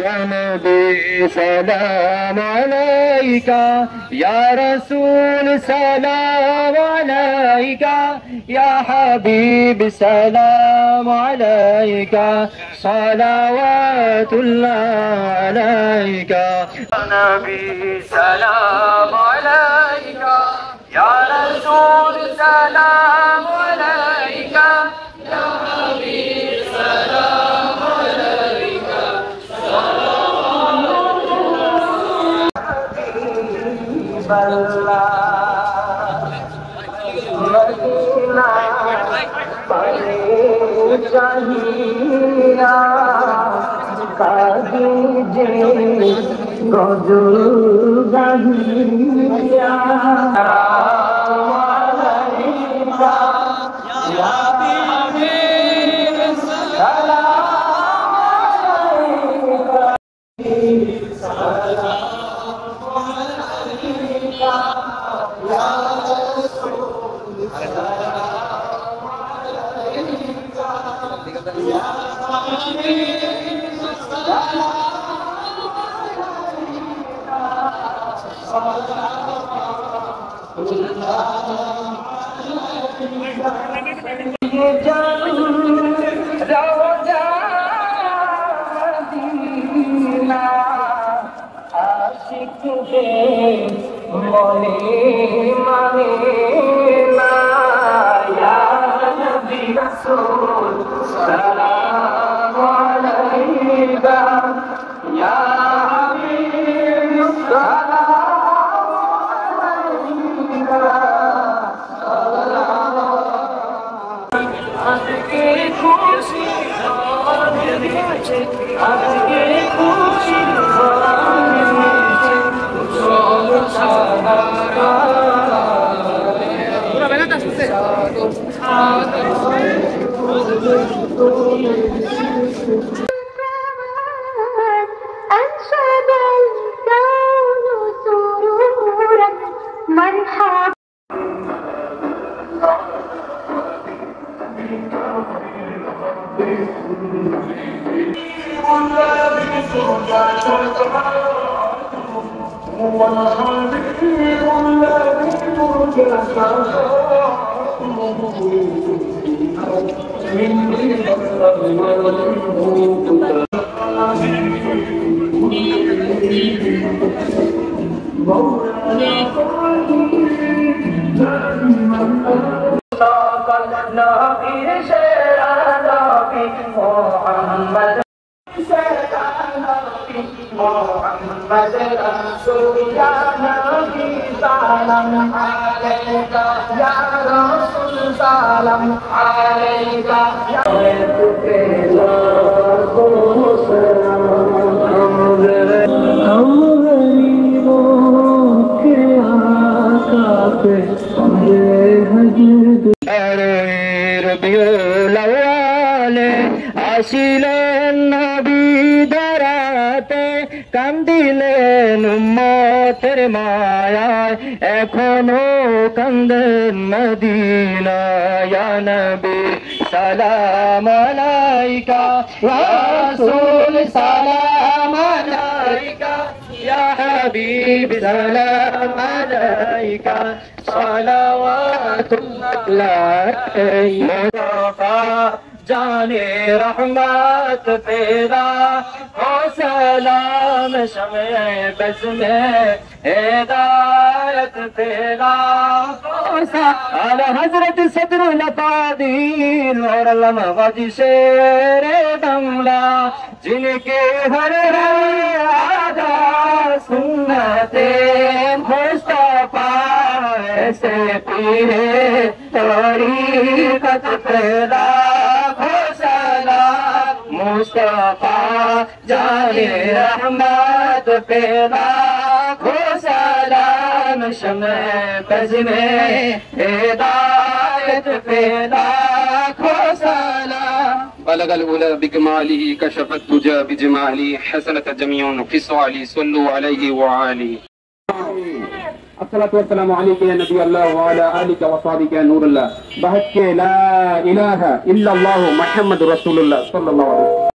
या नबी सलाम अलैका या रसूल सलाम अलैका या हबीब सलाम अलैका सलावतुल्लाह अलैका नबी सलाम अलैका या रसूल सलाम अलैका या हबीब सलाम अलैका मदीना पाने चाहिया कादी जे गजल गाहिया मने माने ना या नबी रसूल सलाम अलैका या हबीब सलाम अलैका आज के खुशी आज के खुशी أنشد الكون سرورا مرحبا मोहम्मद रसूल या नबी सलाम अलैका या रसूल सलाम अलैका तुझे लाखों सलाम हम गरीबों के आका पे अरे रबिउल अव्वल आशिलेन नबी धराते কান্দিলেন উম্মতের মায়ায় এখনো কান্দেন মদিনা ইয়া নবী সালাম আলাইকা ইয়া রাসূল সালাম আলাইকা ইয়া হাবিব সালাম আলাইকা সালাওয়াতুল্লাহ মুস্তাফা जाने रहमत तेरा हो सलाम शमे बज़ में हिदायत तेरा आला हजरत सदरुल अफादील और अल्लामा गाजी शेर बंगला जिनके हर आदा सुन्नते मुस्तफा ऐसे पीरे तरीक़त तेरा मुस्तफा जाने रहमत पे लाखों सलाम शमे बज़ में हिदायत पे लाखों सलाम बलगल उला बिकमालिही कशफत तुजा बिजमाली हसनत जमीउन खिसाली सल्लु अलैहि व आली अस्सलातु वस्सलामु अलैका या नबी अल्लाह व अला आलिका व सहाबिका नूरुल्लाह बहक के ला इलाहा इल्लल्लाह मुहम्मदुर रसूलुल्लाह सल्लल्लाहु अलैहि